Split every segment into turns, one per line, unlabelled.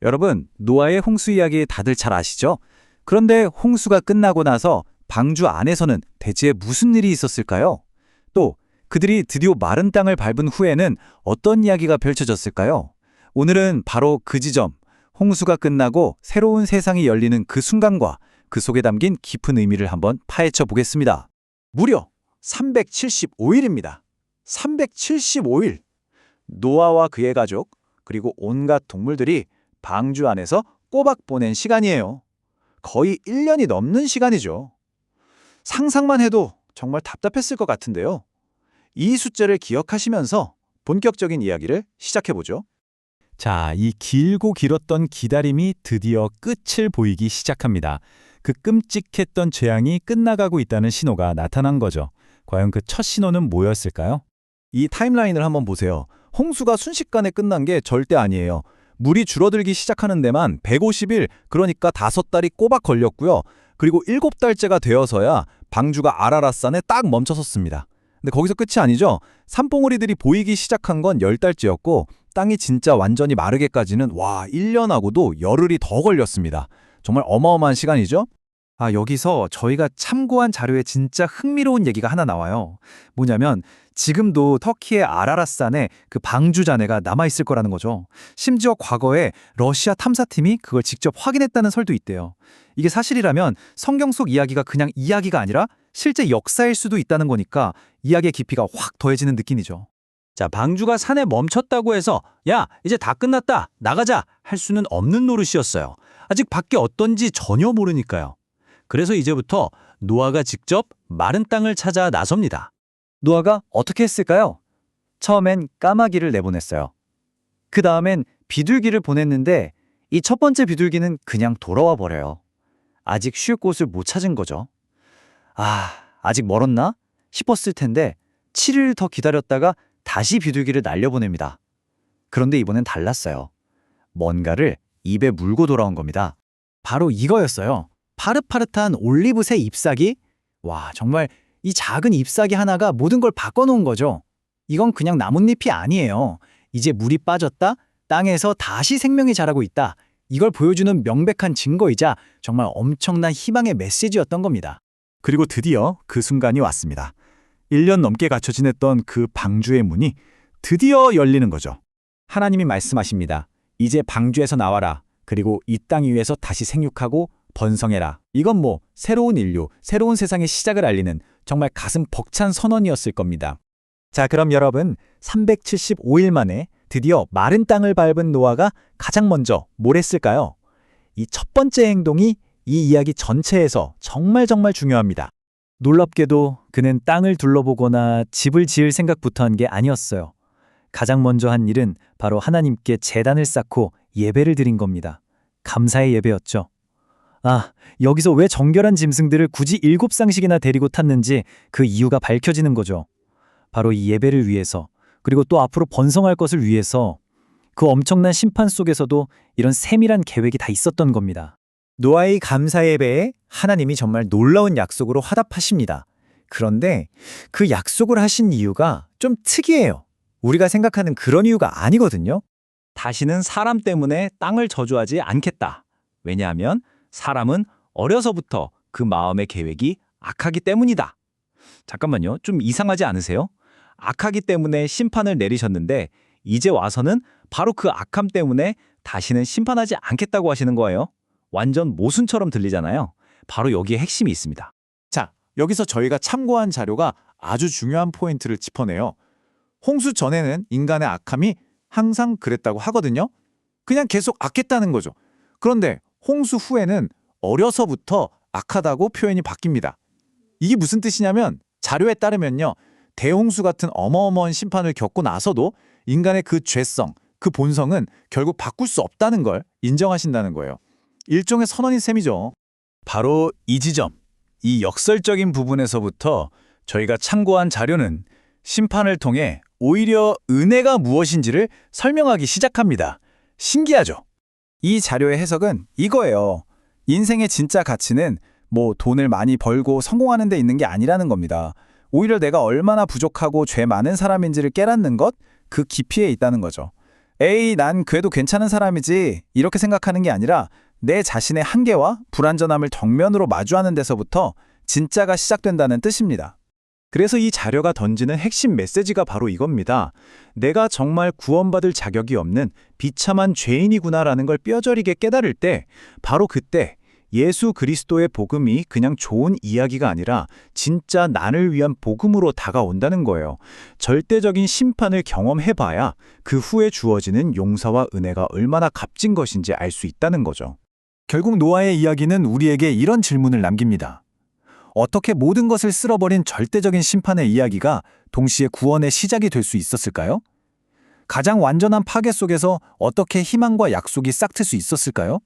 여러분, 노아의 홍수 이야기 다들 잘 아시죠? 그런데 홍수가 끝나고 나서 방주 안에서는 대체 무슨 일이 있었을까요? 또 그들이 드디어 마른 땅을 밟은 후에는 어떤 이야기가 펼쳐졌을까요? 오늘은 바로 그 지점, 홍수가 끝나고 새로운 세상이 열리는 그 순간과 그 속에 담긴 깊은 의미를 한번 파헤쳐 보겠습니다.
무려 375일입니다. 375일. 노아와 그의 가족, 그리고 온갖 동물들이 방주 안에서 꼬박 보낸 시간이에요. 거의 1년이 넘는 시간이죠. 상상만 해도 정말 답답했을 것 같은데요. 이 숫자를 기억하시면서 본격적인 이야기를 시작해보죠.
자, 이 길고 길었던 기다림이 드디어 끝을 보이기 시작합니다. 그 끔찍했던 재앙이 끝나가고 있다는 신호가 나타난 거죠. 과연 그 첫 신호는 뭐였을까요?
이 타임라인을 한번 보세요. 홍수가 순식간에 끝난 게 절대 아니에요. 물이 줄어들기 시작하는 데만 150일, 그러니까 5달이 꼬박 걸렸고요. 그리고 7달째가 되어서야 방주가 아라랏산에 딱 멈춰섰습니다. 근데 거기서 끝이 아니죠. 산봉우리들이 보이기 시작한 건 10달째였고 땅이 진짜 완전히 마르게까지는 1년하고도 열흘이 더 걸렸습니다. 정말 어마어마한 시간이죠? 여기서 저희가 참고한 자료에 진짜 흥미로운 얘기가 하나 나와요. 뭐냐면 지금도 터키의 아라랏산에 그 방주 잔해가 남아있을 거라는 거죠. 심지어 과거에 러시아 탐사팀이 그걸 직접 확인했다는 설도 있대요. 이게 사실이라면 성경 속 이야기가 그냥 이야기가 아니라 실제 역사일 수도 있다는 거니까 이야기의 깊이가 확 더해지는 느낌이죠.
자, 방주가 산에 멈췄다고 해서 야, 이제 다 끝났다, 나가자 할 수는 없는 노릇이었어요. 아직 밖에 어떤지 전혀 모르니까요. 그래서 이제부터 노아가 직접 마른 땅을 찾아 나섭니다.
노아가 어떻게 했을까요? 처음엔 까마귀를 내보냈어요. 그 다음엔 비둘기를 보냈는데 이 첫 번째 비둘기는 그냥 돌아와 버려요. 아직 쉴 곳을 못 찾은 거죠. 아직 멀었나 싶었을 텐데 7일 더 기다렸다가 다시 비둘기를 날려보냅니다. 그런데 이번엔 달랐어요. 뭔가를 입에 물고 돌아온 겁니다. 바로 이거였어요. 파릇파릇한 올리브새 잎사귀? 정말 이 작은 잎사귀 하나가 모든 걸 바꿔놓은 거죠. 이건 그냥 나뭇잎이 아니에요. 이제 물이 빠졌다, 땅에서 다시 생명이 자라고 있다. 이걸 보여주는 명백한 증거이자 정말 엄청난 희망의 메시지였던 겁니다.
그리고 드디어 그 순간이 왔습니다. 1년 넘게 갇혀 지냈던 그 방주의 문이 드디어 열리는 거죠. 하나님이 말씀하십니다. 이제 방주에서 나와라. 그리고 이 땅 위에서 다시 생육하고 번성해라. 이건 새로운 인류, 새로운 세상의 시작을 알리는 정말 가슴 벅찬 선언이었을 겁니다. 자, 그럼 여러분, 375일 만에 드디어 마른 땅을 밟은 노아가 가장 먼저 뭘 했을까요? 이 첫 번째 행동이 이 이야기 전체에서 정말 중요합니다. 놀랍게도 그는 땅을 둘러보거나 집을 지을 생각부터 한 게 아니었어요. 가장 먼저 한 일은 바로 하나님께 제단을 쌓고 예배를 드린 겁니다. 감사의 예배였죠. 여기서 왜 정결한 짐승들을 굳이 7쌍씩이나 데리고 탔는지 그 이유가 밝혀지는 거죠. 바로 이 예배를 위해서, 그리고 또 앞으로 번성할 것을 위해서, 그 엄청난 심판 속에서도 이런 세밀한 계획이 다 있었던 겁니다.
노아의 감사 예배에 하나님이 정말 놀라운 약속으로 화답하십니다. 그런데 그 약속을 하신 이유가 좀 특이해요. 우리가 생각하는 그런 이유가 아니거든요.
다시는 사람 때문에 땅을 저주하지 않겠다. 왜냐하면 사람은 어려서부터 그 마음의 계획이 악하기 때문이다. 잠깐만요. 좀 이상하지 않으세요? 악하기 때문에 심판을 내리셨는데 이제 와서는 바로 그 악함 때문에 다시는 심판하지 않겠다고 하시는 거예요. 완전 모순처럼 들리잖아요. 바로 여기에 핵심이 있습니다.
자, 여기서 저희가 참고한 자료가 아주 중요한 포인트를 짚어내요. 홍수 전에는 인간의 악함이 항상 그랬다고 하거든요. 그냥 계속 악했다는 거죠. 그런데 홍수 후에는 어려서부터 악하다고 표현이 바뀝니다. 이게 무슨 뜻이냐면 자료에 따르면요. 대홍수 같은 어마어마한 심판을 겪고 나서도 인간의 그 죄성, 그 본성은 결국 바꿀 수 없다는 걸 인정하신다는 거예요. 일종의 선언인 셈이죠.
바로 이 지점, 이 역설적인 부분에서부터 저희가 참고한 자료는 심판을 통해 오히려 은혜가 무엇인지를 설명하기 시작합니다. 신기하죠?
이 자료의 해석은 이거예요. 인생의 진짜 가치는 돈을 많이 벌고 성공하는 데 있는 게 아니라는 겁니다. 오히려 내가 얼마나 부족하고 죄 많은 사람인지를 깨닫는 것, 그 깊이에 있다는 거죠. 에이, 난 그래도 괜찮은 사람이지 이렇게 생각하는 게 아니라 내 자신의 한계와 불완전함을 정면으로 마주하는 데서부터 진짜가 시작된다는 뜻입니다.
그래서 이 자료가 던지는 핵심 메시지가 바로 이겁니다. 내가 정말 구원받을 자격이 없는 비참한 죄인이구나라는 걸 뼈저리게 깨달을 때, 바로 그때 예수 그리스도의 복음이 그냥 좋은 이야기가 아니라 진짜 나를 위한 복음으로 다가온다는 거예요. 절대적인 심판을 경험해봐야 그 후에 주어지는 용서와 은혜가 얼마나 값진 것인지 알 수 있다는 거죠.
결국 노아의 이야기는 우리에게 이런 질문을 남깁니다. 어떻게 모든 것을 쓸어버린 절대적인 심판의 이야기가 동시에 구원의 시작이 될 수 있었을까요? 가장 완전한 파괴 속에서 어떻게 희망과 약속이 싹틀 수 있었을까요?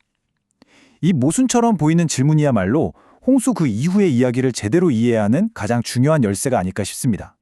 이 모순처럼 보이는 질문이야말로 홍수 그 이후의 이야기를 제대로 이해하는 가장 중요한 열쇠가 아닐까 싶습니다.